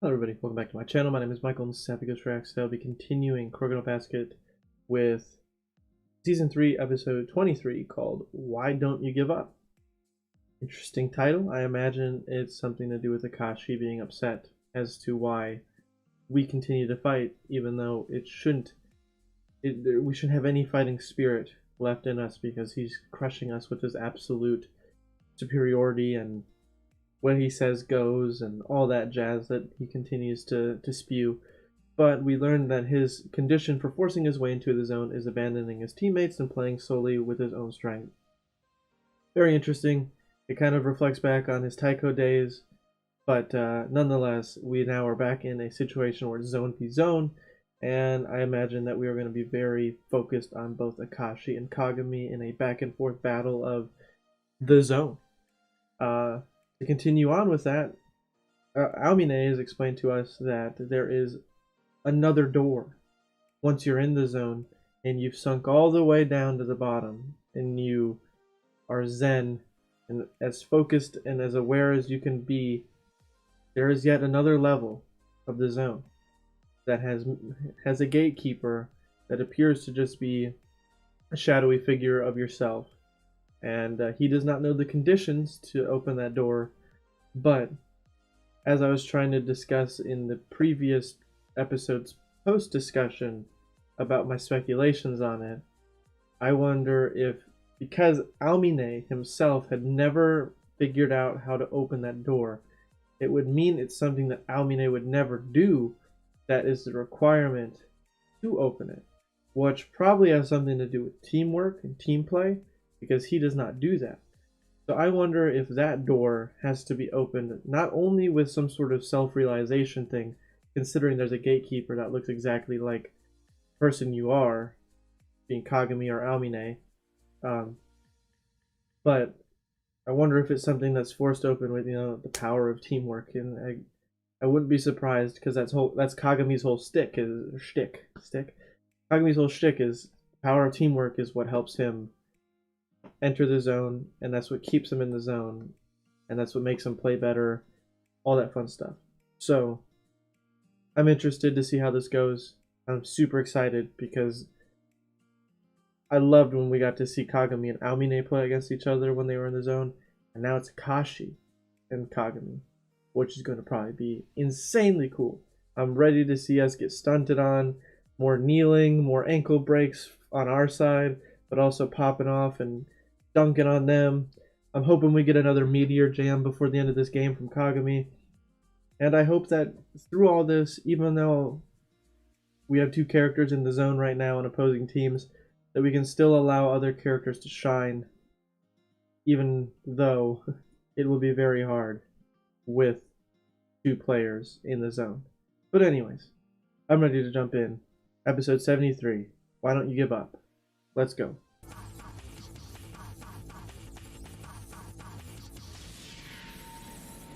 Hello everybody, welcome back to my channel. My name is Michael and this is Happy Ghost Reacts. Today I'll be continuing Kuroko Basket with Season 3, Episode 23 called Why Don't You Give Up? Interesting title. I imagine it's something to do with Akashi being upset as to why we continue to fight even though we shouldn't have any fighting spirit left in us because he's crushing us with his absolute superiority and what he says goes and all that jazz that he continues to spew. But we learned that his condition for forcing his way into the zone is abandoning his teammates and playing solely with his own strength. Very interesting. It kind of reflects back on his Taiko days, but nonetheless, we now are back in a situation where it's zone v zone, and I imagine that we are going to be very focused on both Akashi and Kagami in a back and forth battle of the zone. To continue on with that, Almine has explained to us that there is another door once you're in the zone and you've sunk all the way down to the bottom and you are zen and as focused and as aware as you can be. There is yet another level of the zone that has a gatekeeper that appears to just be a shadowy figure of yourself. And he does not know the conditions to open that door, but as I was trying to discuss in the previous episode's post-discussion about my speculations on it, I wonder if, because Almine himself had never figured out how to open that door, it would mean it's something that Almine would never do that is the requirement to open it, which probably has something to do with teamwork and team play, because he does not do that. So I wonder if that door has to be opened not only with some sort of self-realization thing, considering there's a gatekeeper that looks exactly like the person you are, being Kagami or Almine, but I wonder if it's something that's forced open with, the power of teamwork. And I wouldn't be surprised, because that's Kagami's whole shtick. Kagami's whole shtick is power of teamwork is what helps him enter the zone, and that's what keeps him in the zone, and that's what makes him play better, all that fun stuff. So I'm interested to see how this goes. I'm super excited because I loved when we got to see Kagami and Almine play against each other when they were in the zone, and now it's Akashi and Kagami, which is going to probably be insanely cool. I'm ready to see us get stunted on, more kneeling, more ankle breaks on our side, but also popping off and dunking on them. I'm hoping we get another meteor jam before the end of this game from Kagami. And I hope that through all this, even though we have two characters in the zone right now in opposing teams, that we can still allow other characters to shine, even though it will be very hard with two players in the zone. But anyways, I'm ready to jump in. Episode 73, Why Don't You Give Up? Let's go.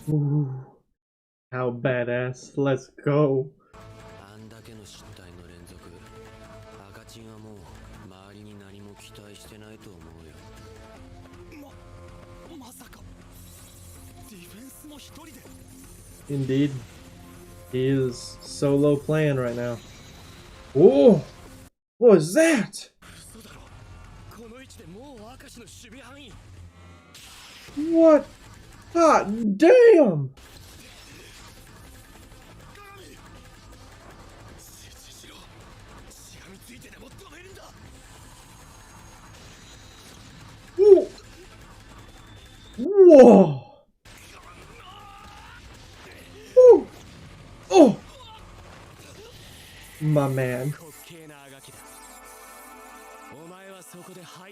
Ooh, how badass. Let's go. Indeed. He is solo playing right now. Oh! What was that? What? God damn! Whoa! Whoa! Woo. Oh! My man.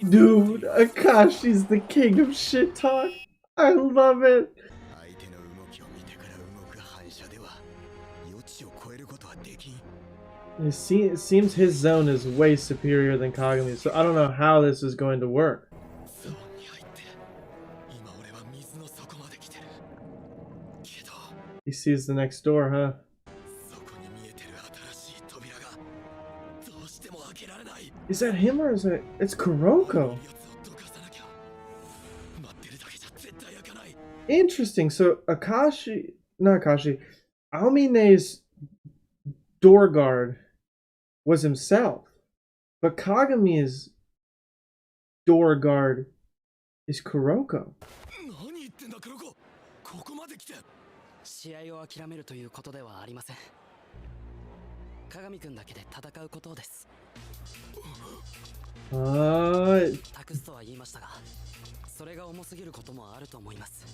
Dude, Akashi's the king of shit talk. I love it. It seems his zone is way superior than Kagami's, so I don't know how this is going to work. He sees the next door, huh? Is that him or is it? It's Kuroko. Interesting. So not Akashi. Aomine's door guard was himself, but Kagami's door guard is Kuroko. 試合を諦めるということではありません。鏡くんだけで戦うことです。託すとは言いましたが、それが重すぎることもあると思います。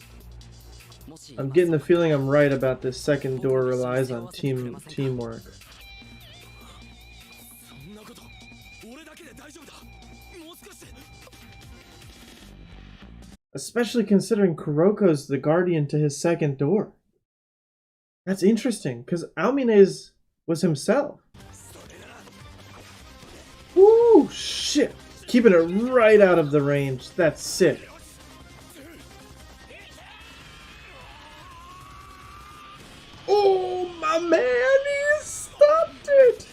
I'm getting the feeling I'm right about this second door relies on teamwork. Especially considering Kuroko's the guardian to his second door. That's interesting, because Aomine's was himself. Woo! Shit! Keeping it right out of the range. That's sick. Oh, my man! He stopped it!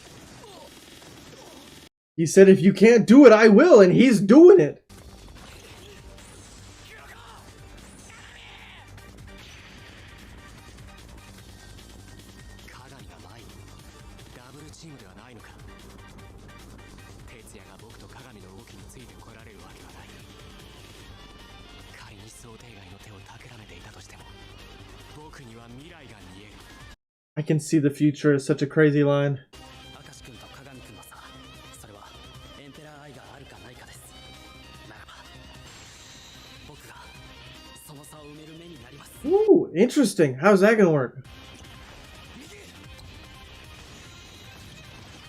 He said, if you can't do it, I will, and he's doing it. I can see the future is such a crazy line. Ooh, interesting. How's that gonna work?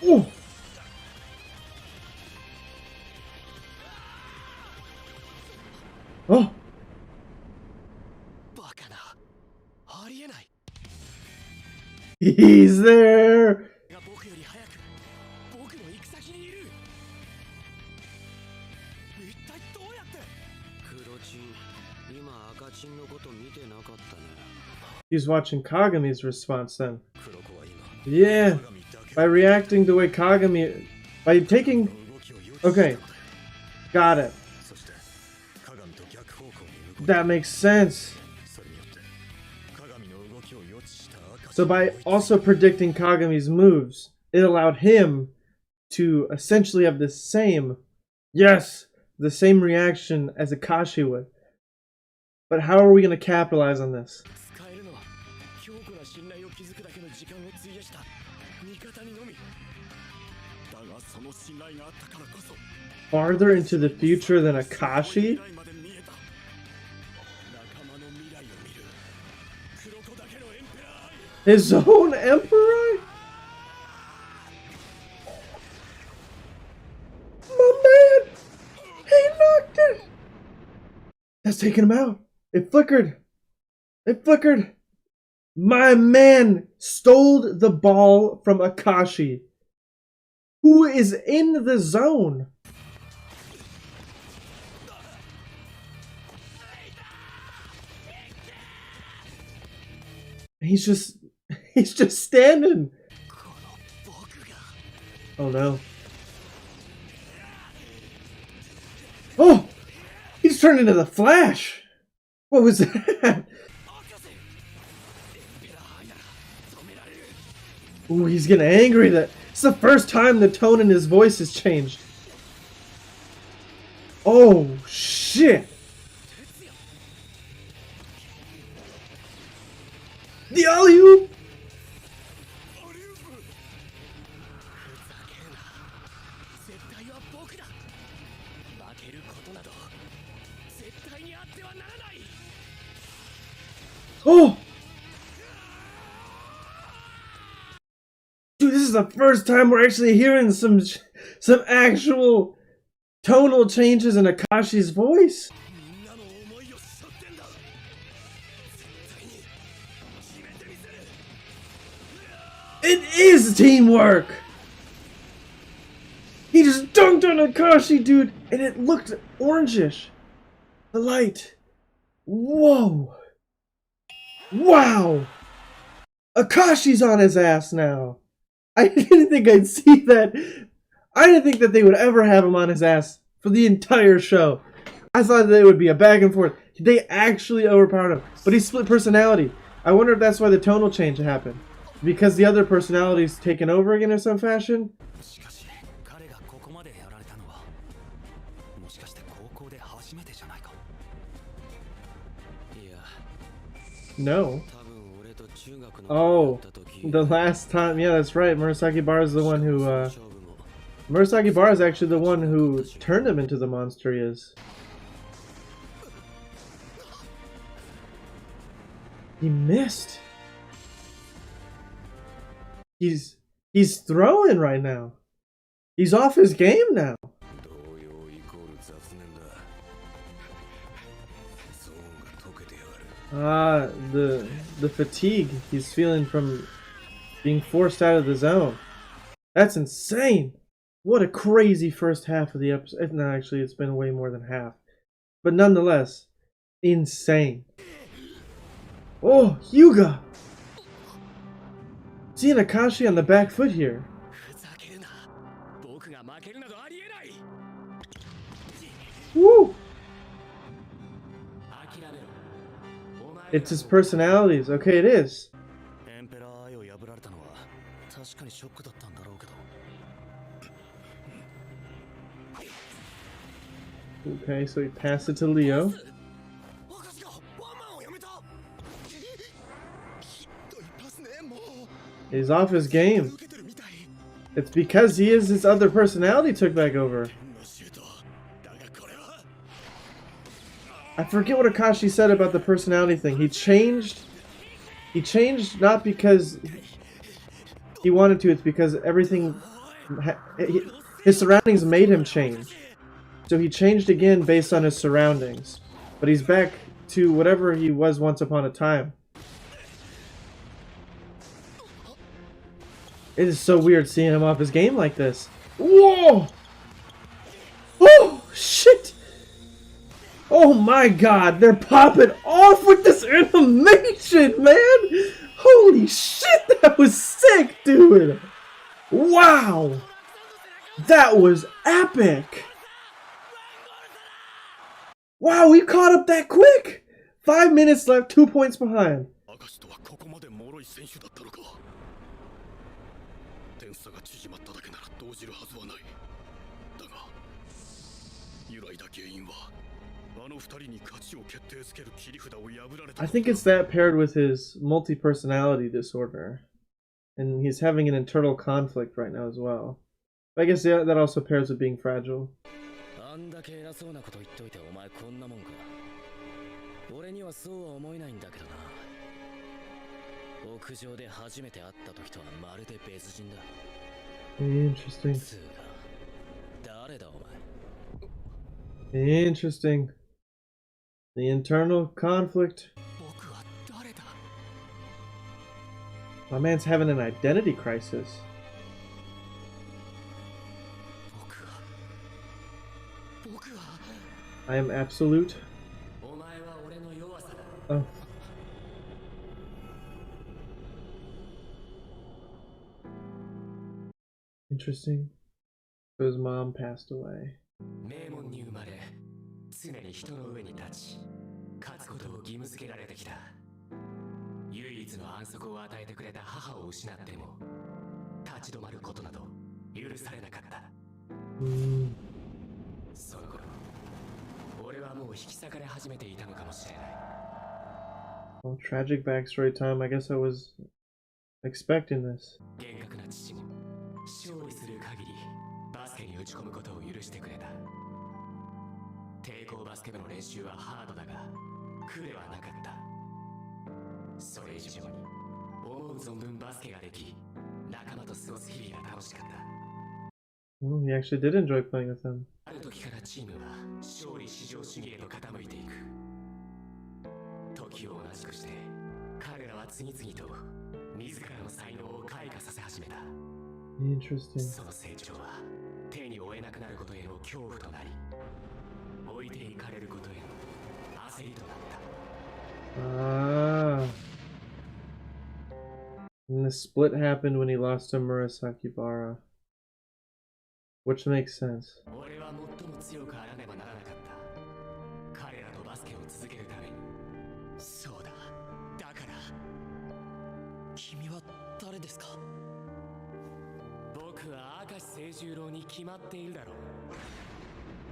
Ooh. Oh. He's there. He's watching Kagami's response then. Yeah. By reacting the way Kagami... By taking... Okay. Got it. That makes sense. So by also predicting Kagami's moves, it allowed him to essentially have the same... Yes! The same reaction as Akashi would. But how are we going to capitalize on this? Farther into the future than Akashi? His own emperor? My man! He knocked it! That's taking him out. It flickered. It flickered. My man stole the ball from Akashi, who is in the zone. He's just standing. Oh no. Oh! He's turned into the Flash! What was that? Ooh, he's getting angry that it's the first time the tone in his voice has changed. Oh shit! The alley-oop! Oh! Dude, this is the first time we're actually hearing some actual tonal changes in Akashi's voice. It is teamwork! He just dunked on Akashi, dude, and it looked orangish. The light. Whoa! Wow! Akashi's on his ass now. I didn't think I'd see that. I didn't think that they would ever have him on his ass for the entire show. I thought they would be a back and forth. They actually overpowered him, but he split personality. I wonder if that's why the tonal change happened. Because the other personality's taken over again in some fashion? No. Oh, the last time. Yeah, that's right. Murasaki Bar is the one who, Murasaki Bar is actually the one who turned him into the monster he is. He missed. He's throwing right now. He's off his game now. The fatigue he's feeling from being forced out of the zone. That's insane. What a crazy first half of the episode. No, actually, it's been way more than half. But nonetheless, insane. Oh, Hyuga! Seeing Akashi on the back foot here. Woo! It's his personalities. Okay, it is. Okay, so he passed it to Leo. He's off his game. It's because his other personality took back over. I forget what Akashi said about the personality thing. He changed not because he wanted to, it's because everything, his surroundings made him change. So he changed again based on his surroundings. But he's back to whatever he was once upon a time. It is so weird seeing him off his game like this. Whoa! Oh, shit! Oh my god, they're popping off with this animation, man! Holy shit, that was sick, dude! Wow! That was epic! Wow, we caught up that quick! 5 minutes left, 2 points behind. I think it's that paired with his multi-personality disorder. And he's having an internal conflict right now as well. I guess that also pairs with being fragile. Interesting. Interesting. The internal conflict. My man's having an identity crisis. I am absolute. Oh. Interesting. So his mom passed away. Well, tragic backstory time. I guess I was expecting this. Oh, he actually did enjoy playing with them. Interesting. Ah. And the split happened when he lost to Murasaki Bara. Which makes sense. ですか？僕は明石清十郎に決まっているだろう。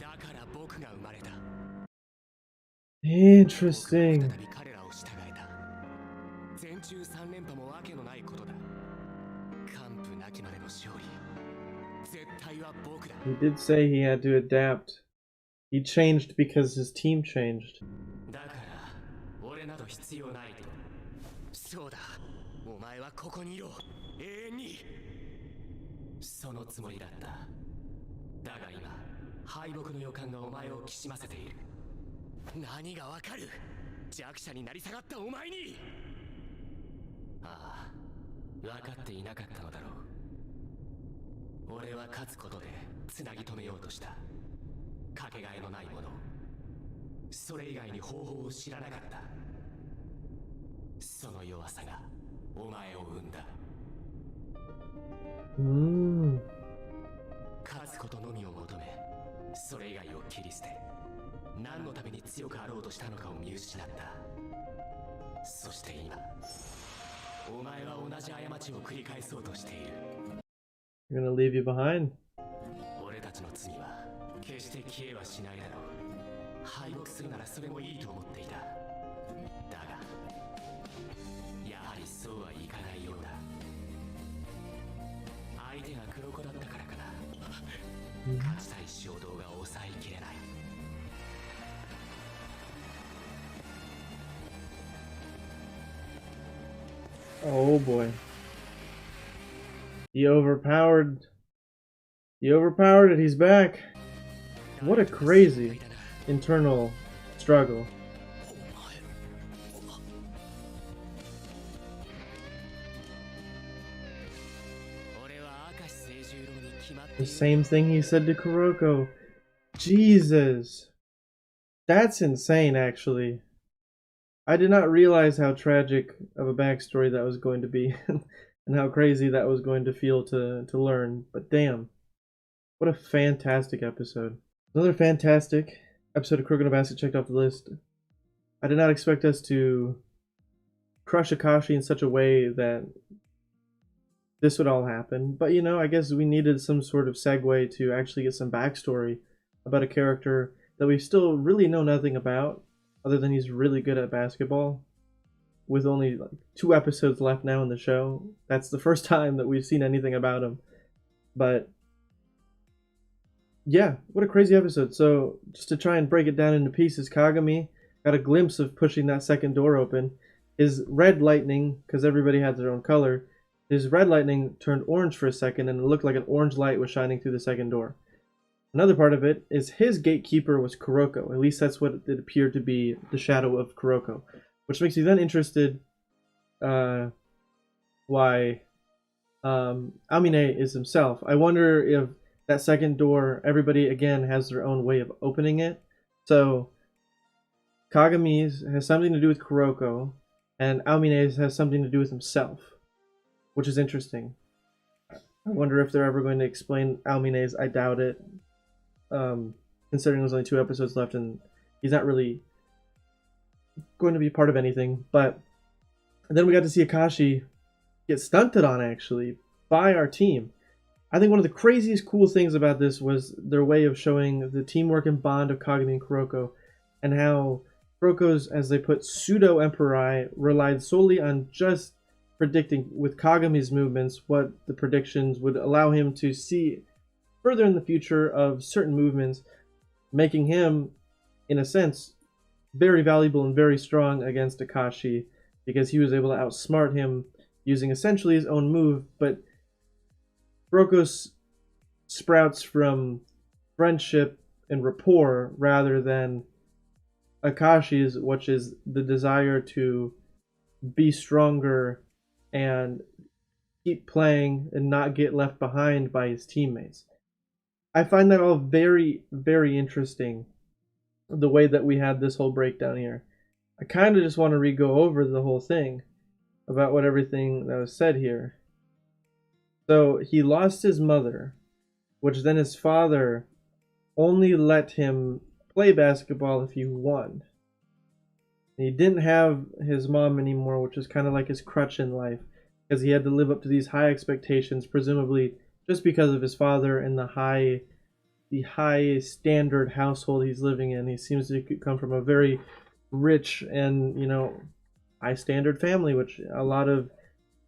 だから僕が生まれた。Interesting. 再び彼らを従えた。全中3連覇もわけのないことだ。完膚なきまでの勝利。絶対は僕だ。 He did say he had to adapt. He changed because his team changed. だから俺など必要ないと。そうだ、お前はここにいろ、永遠に。そのつもりだった。だが今敗北の予感がお前をきしませている。何がわかる？弱者になり下がったお前に。ああ、分かっていなかったのだろう。俺は勝つことでつなぎ止めようとした。かけがえのないもの、それ以外に方法を知らなかった。その弱さがお前を生んだ。勝つことのみを求め、それ以外を切り捨て、何のために強くあろうとしたのかを見失った。そして今、お前は同じ過ちを繰り返そうとしている。 You're gonna leave you behind? 俺たちの罪は決して消えはしないだろう。敗北するならそれもいいと思っていた。だがやはりそうはいかないようだ。相手が黒子だったからかな。勝ちたい衝動が抑えきれない。Oh boy. He overpowered it. He's back. What a crazy internal struggle. The same thing he said to Kuroko. Jesus. That's insane, actually. I did not realize how tragic of a backstory that was going to be and how crazy that was going to feel to learn. But damn, what a fantastic episode. Another fantastic episode of Kuroko no Basket checked off the list. I did not expect us to crush Akashi in such a way that this would all happen. But you know, I guess we needed some sort of segue to actually get some backstory about a character that we still really know nothing about, other than he's really good at basketball. With only like 2 episodes left now in the show, that's the first time that we've seen anything about him. But yeah, what a crazy episode. So just to try and break it down into pieces, Kagami got a glimpse of pushing that second door open. His red lightning, because everybody had their own color, his red lightning turned orange for a second and it looked like an orange light was shining through the second door. Another part of it is his gatekeeper was Kuroko. At least that's what it appeared to be, the shadow of Kuroko. Which makes me then interested why Amine is himself. I wonder if that second door, everybody again has their own way of opening it. So Kagami's has something to do with Kuroko, and Amine's has something to do with himself, which is interesting. I wonder if they're ever going to explain Amine's. I doubt it. Considering there's only 2 episodes left and he's not really going to be part of anything. But then we got to see Akashi get stunted on, actually, by our team. I think one of the craziest cool things about this was their way of showing the teamwork and bond of Kagami and Kuroko, and how Kuroko's, as they put, pseudo-Emperor relied solely on just predicting with Kagami's movements what the predictions would allow him to see further in the future of certain movements, making him, in a sense, very valuable and very strong against Akashi, because he was able to outsmart him using essentially his own move. But Kuroko's sprouts from friendship and rapport rather than Akashi's, which is the desire to be stronger and keep playing and not get left behind by his teammates. I find that all very, very interesting, the way that we had this whole breakdown here. I kind of just want to re-go over the whole thing about what everything that was said here. So he lost his mother, which then his father only let him play basketball if he won. And he didn't have his mom anymore, which was kind of like his crutch in life. because he had to live up to these high expectations, presumably just because of his father and the high standard household he's living in. He seems to come from a very rich and, high standard family, which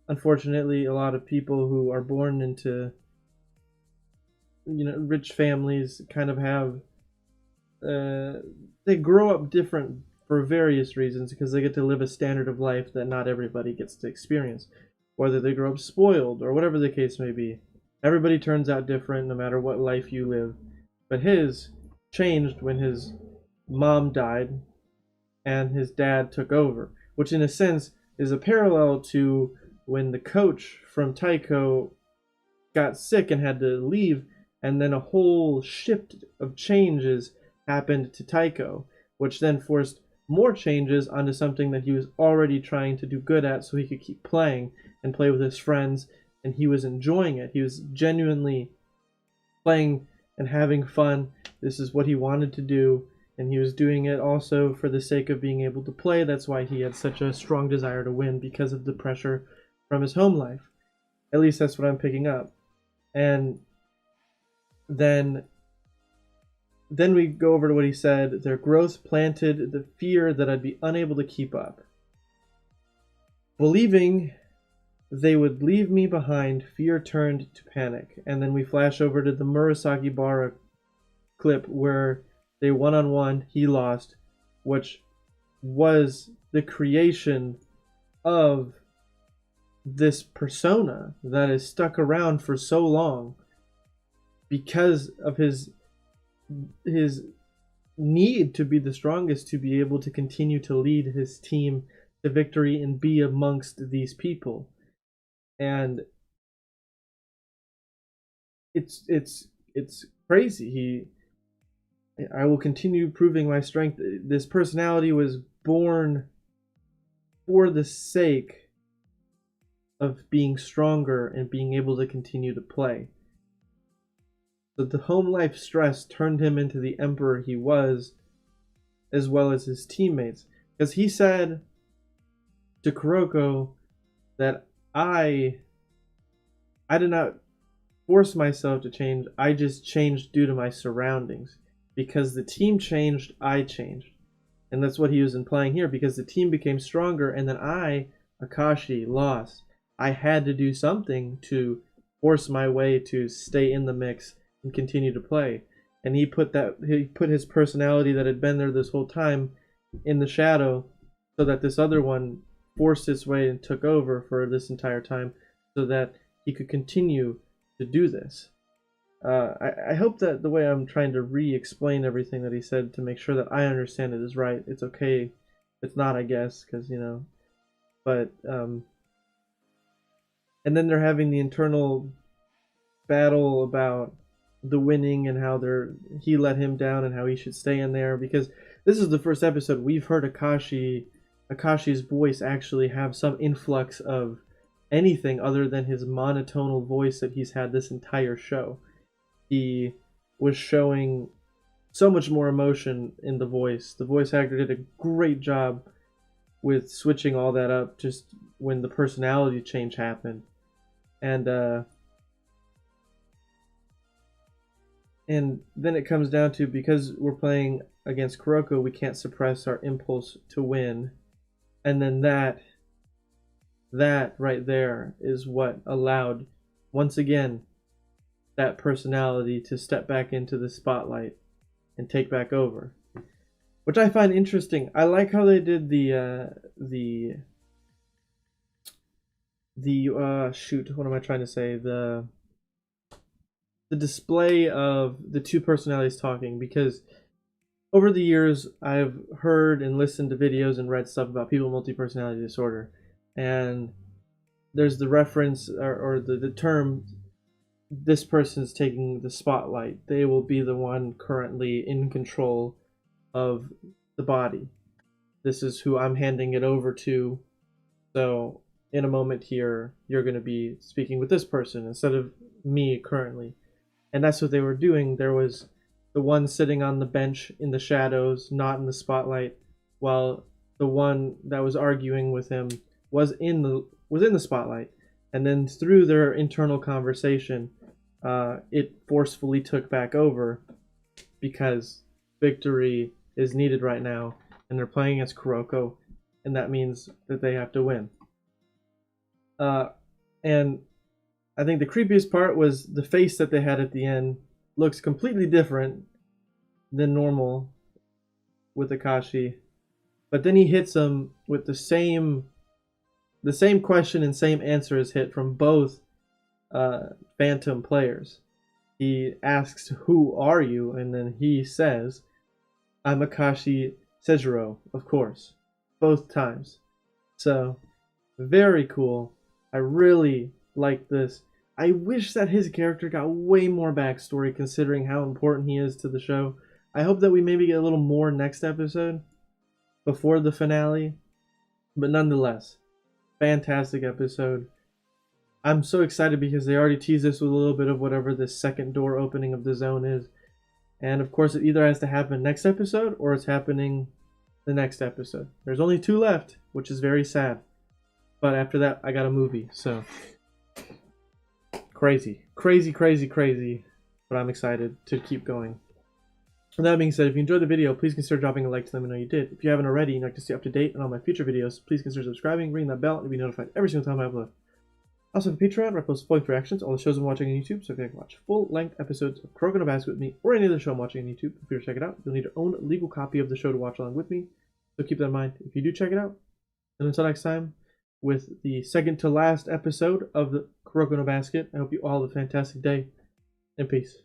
unfortunately, a lot of people who are born into, rich families kind of have, they grow up different for various reasons, because they get to live a standard of life that not everybody gets to experience. Whether they grow up spoiled or whatever the case may be. Everybody turns out different no matter what life you live. But his changed when his mom died and his dad took over, which in a sense is a parallel to when the coach from Taiko got sick and had to leave, and then a whole shift of changes happened to Taiko, which then forced more changes onto something that he was already trying to do good at so he could keep playing and play with his friends, and he was enjoying it. He was genuinely playing and having fun. This is what he wanted to do, and he was doing it also for the sake of being able to play. That's why he had such a strong desire to win, because of the pressure from his home life. At least that's what I'm picking up. And then we go over to what he said. Their growth planted the fear that I'd be unable to keep up. Believing they would leave me behind, fear turned to panic. And then we flash over to the Murasaki Bara clip where they one-on-one, he lost, which was the creation of this persona that is stuck around for so long because of his need to be the strongest, to be able to continue to lead his team to victory and be amongst these people. And it's crazy. I will continue proving my strength. This personality was born for the sake of being stronger and being able to continue to play. But the home life stress turned him into the emperor he was, as well as his teammates. Because he said to Kuroko that I did not force myself to change. I just changed due to my surroundings. Because the team changed, I changed. And that's what he was implying here, because the team became stronger, and then I, Akashi, lost. I had to do something to force my way to stay in the mix and continue to play. And he put his personality that had been there this whole time in the shadow, so that this other one forced its way and took over for this entire time, so that he could continue to do this. I hope that the way I'm trying to re-explain everything that he said to make sure that I understand it is right. It's okay. It's not, I guess, because, but, and then they're having the internal battle about the winning and how he let him down and how he should stay in there, because this is the first episode we've heard Akashi's voice actually have some influx of anything other than his monotonal voice that he's had this entire show. He was showing so much more emotion in the voice. The voice actor did a great job with switching all that up just when the personality change happened. And then it comes down to, because we're playing against Kuroko, we can't suppress our impulse to win. And then that right there is what allowed, once again, that personality to step back into the spotlight and take back over, which I find interesting. I like how they did the display of the two personalities talking, because over the years I've heard and listened to videos and read stuff about people with multi-personality disorder, and there's the reference or the term, this person's taking the spotlight. They will be the one currently in control of the body. This is who I'm handing it over to. So in a moment here, you're going to be speaking with this person instead of me currently. And that's what they were doing. There was the one sitting on the bench in the shadows, not in the spotlight, while the one that was arguing with him was in the spotlight. And then through their internal conversation, it forcefully took back over because victory is needed right now, and they're playing as Kuroko, and that means that they have to win. And I think the creepiest part was the face that they had at the end looks completely different than normal with Akashi. But then he hits him with the same question and same answer is hit from both Phantom players. He asks, "Who are you?" And then he says, "I'm Akashi Seijiro, of course," both times. So, very cool. I really like this. I wish that his character got way more backstory considering how important he is to the show. I hope that we maybe get a little more next episode before the finale. But nonetheless, fantastic episode. I'm so excited because they already teased us with a little bit of whatever this second door opening of the zone is. And of course, it either has to happen next episode or it's happening the next episode. There's only 2 left, which is very sad. But after that, I got a movie, so crazy. But I'm excited to keep going. With that being said, if you enjoyed the video, please consider dropping a like to let me know you did. If you haven't already and you'd like to stay up to date on all my future videos, please consider subscribing, ringing that bell, and be notified every single time I upload. I also have a Patreon where I post full-length reactions to all the shows I'm watching on YouTube, so if you can watch full-length episodes of Kuroko no Basket with me or any other show I'm watching on YouTube, feel free to check it out. You'll need your own legal copy of the show to watch along with me, so keep that in mind if you do check it out. And until next time, with the second to last episode of the Kuroko no Basket, I hope you all have a fantastic day, and peace.